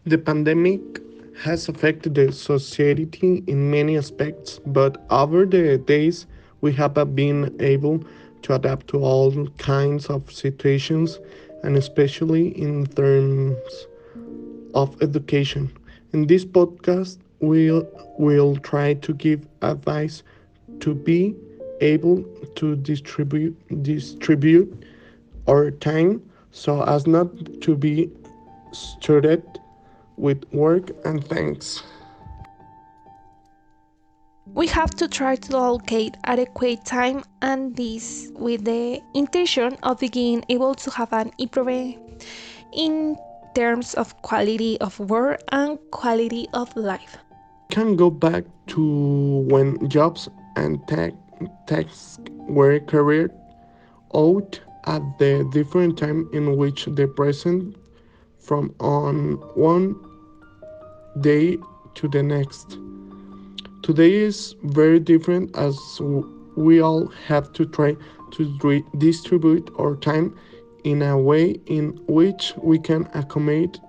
The pandemic has affected the society in many aspects, but over the days we have been able to adapt to all kinds of situations, and especially in terms of education. In this podcast, we'll try to give advice to be able to distribute our time so as not to be started with work and thanks. We have to try to allocate adequate time and this with the intention of being able to have an improvement in terms of quality of work and quality of life. Can go back to when jobs and tasks were carried out at the different time in which they present from on one day to the next. Today is very different as we all have to try to distribute our time in a way in which we can accommodate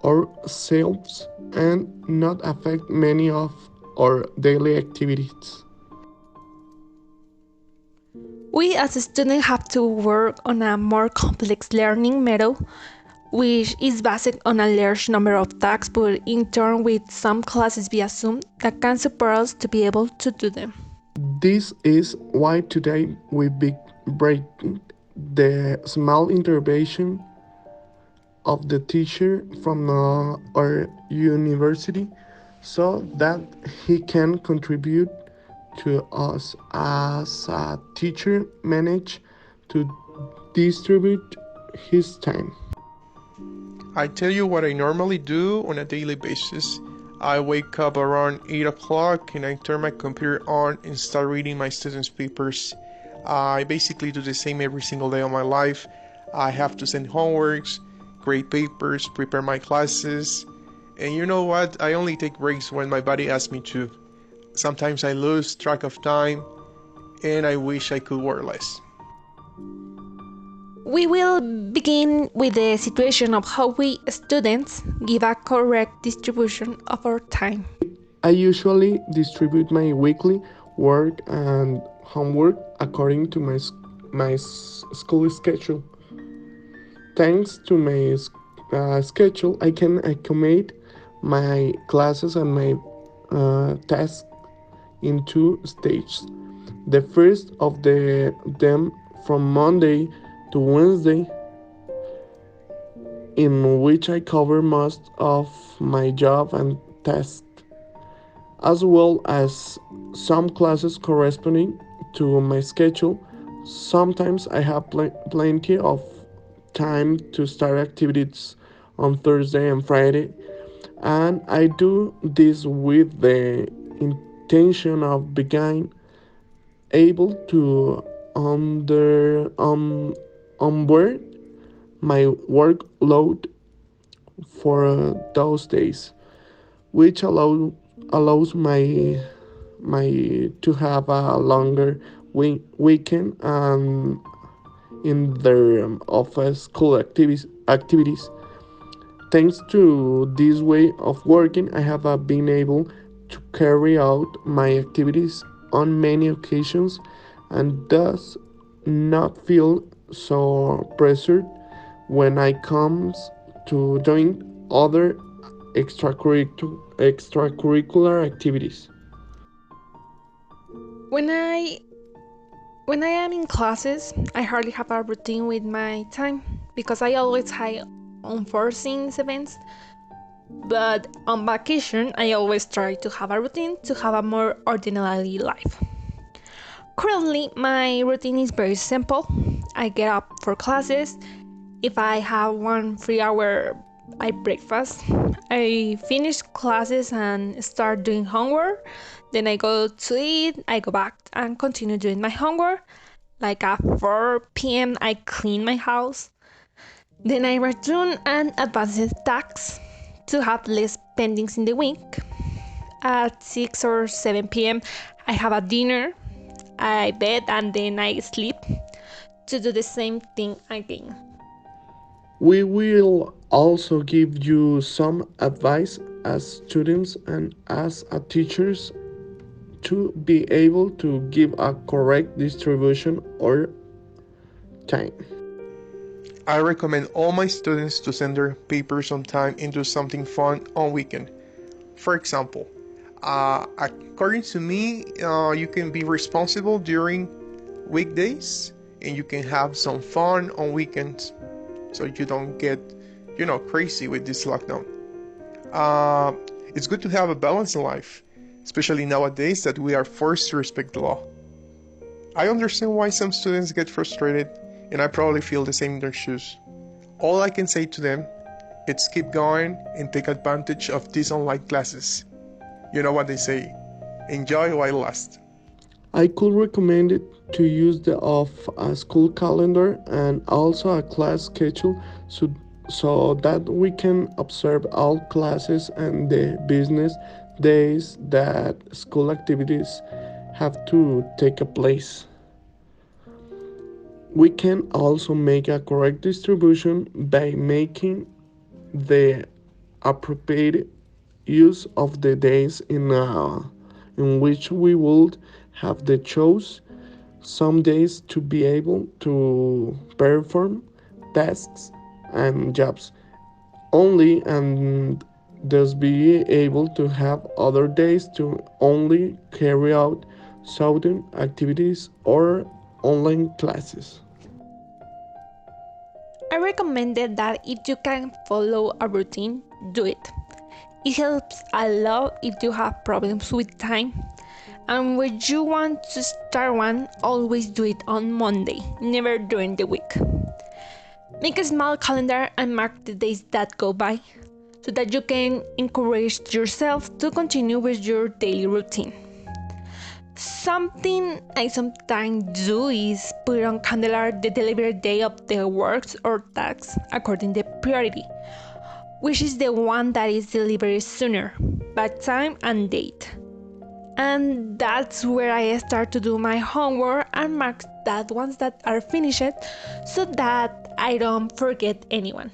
ourselves and not affect many of our daily activities. We as a student have to work on a more complex learning method which is based on a large number of tasks but in turn with some classes via Zoom that can support us to be able to do them. This is why today we break the small intervention of the teacher from our university so that he can contribute to us as a teacher manage to distribute his time. I tell you what I normally do on a daily basis. I wake up around 8 o'clock and I turn my computer on and start reading my students' papers. I basically do the same every single day of my life. I have to send homeworks, grade papers, prepare my classes, and you know what? I only take breaks when my body asks me to. Sometimes I lose track of time and I wish I could work less. We will begin with the situation of how we students give a correct distribution of our time. I usually distribute my weekly work and homework according to my school schedule. Thanks to my schedule, I can accommodate my classes and my tasks in two stages. The first of them from Monday to Wednesday, in which I cover most of my job and tasks, as well as some classes corresponding to my schedule. Sometimes I have plenty of time to start activities on Thursday and Friday, and I do this with the intention of being able to onboard my workload for those days, which allows my to have a longer weekend and in their office school activities. Thanks to this way of working, I have been able to carry out my activities on many occasions and thus not feel so pressured when I comes to doing other extracurricular activities. When I when I am in classes, I hardly have a routine with my time because I always have unforeseen events. But on vacation, I always try to have a routine to have a more ordinary life. Currently, my routine is very simple. I get up for classes. If I have 1 3 hour, I breakfast. I finish classes and start doing homework. Then I go to eat. I go back and continue doing my homework. Like at 4 p.m., I clean my house. Then I return and advance the tasks to have less pendings in the week. At 6 or 7 p.m., I have a dinner. I bed and then I sleep to do the same thing again. We will also give you some advice as students and as a teachers to be able to give a correct distribution or time. I recommend all my students to send their papers on time and do something fun on weekend. For example, according to me, you can be responsible during weekdays and you can have some fun on weekends so you don't get, crazy with this lockdown. Uh, it's good to have a balance in life, especially nowadays that we are forced to respect the law. I understand why some students get frustrated, and I probably feel the same in their shoes. All I can say to them is keep going and take advantage of these online classes. You know what they say, enjoy while it lasts. I could recommend it to use the of a school calendar and also a class schedule so that we can observe all classes and the business days that school activities have to take a place. We can also make a correct distribution by making the appropriate use of the days in which we would have the choice some days to be able to perform tasks and jobs only and thus be able to have other days to only carry out certain activities or online classes. I recommended that if you can follow a routine, do it. It helps a lot if you have problems with time. And when you want to start one, always do it on Monday, never during the week. Make a small calendar and mark the days that go by so that you can encourage yourself to continue with your daily routine. Something I sometimes do is put on calendar the delivery day of the works or tasks according to priority, which is the one that is delivered sooner, by time and date. And that's where I start to do my homework and mark that ones that are finished so that I don't forget anyone.